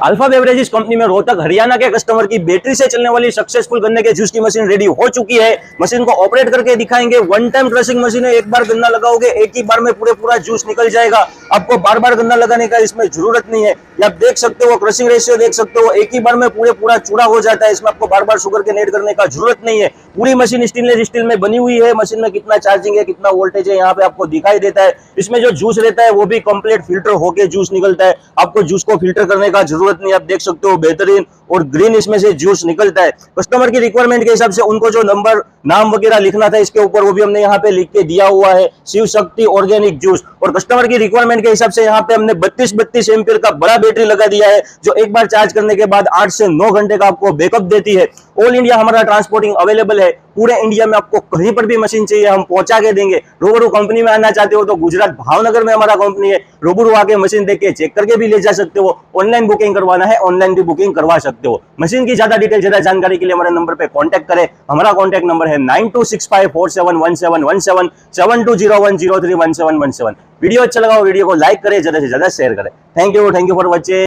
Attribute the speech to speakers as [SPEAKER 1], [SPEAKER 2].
[SPEAKER 1] Alpha beverages company में रोहतक हरियाणा के customer की बैटरी से चलने वाली सक्सेसफुल गन्ने के जूस की मशीन रेडी हो चुकी है। मशीन को ऑपरेट करके दिखाएंगे। वन टाइम क्रशिंग मशीन है, एक बार गन्ना लगाओगे एक ही बार में पूरा जूस निकल जाएगा। आपको बार बार गन्ना लगाने का इसमें जरूरत नहीं है। ये आप देख सकते हो, क्रशिंग रेशियो देख सकते हो, एक ही बार में पूरा चूड़ा हो जाता है। इसमें आपको बार बार शुगर के ऐड करने का जरूरत नहीं है। पूरी मशीन स्टेनलेस स्टील में बनी हुई है। मशीन में कितना चार्जिंग है, कितना वोल्टेज है, यहाँ पे आपको दिखाई देता है। इसमें जो जूस रहता है वो भी कंप्लीट फिल्टर होके जूस निकलता है। आपको जूस को फिल्टर करने का जरूरत नहीं। आप देख सकते हो बेहतरीन और ग्रीन इसमें से जूस निकलता है। कस्टमर की रिक्वायरमेंट के हिसाब से उनको जो नंबर नाम वगैरह लिखना था इसके ऊपर, वो भी हमने यहाँ पे लिख के दिया हुआ है, शिव शक्ति ऑर्गेनिक जूस। और कस्टमर की रिक्वायरमेंट के हिसाब से यहाँ पे हमने 32 एम्पीयर का बड़ा बैटरी लगा दिया है, जो एक बार चार्ज करने के बाद 8 से 9 घंटे का आपको बैकअप देती है। ऑल इंडिया हमारा ट्रांसपोर्टिंग अवेलेबल है। पूरे इंडिया में आपको कहीं पर भी मशीन चाहिए हम पहुंचा के देंगे। रूबरू कंपनी में आना चाहते हो तो गुजरात भावनगर में हमारा कंपनी है। रूबरू आके मशीन देख के चेक करके भी ले जा सकते हो। ऑनलाइन बुकिंग करवाना है ऑनलाइन भी बुकिंग करवा सकते हो। मशीन की ज्यादा डिटेल, ज्यादा जानकारी के लिए हमारे नंबर पे कांटेक्ट करें। हमारा कांटेक्ट नंबर है 9265471717 7201031717। वीडियो अच्छा लगा वीडियो को लाइक करें, ज्यादा से ज्यादा शेयर करें। Thank you for watching.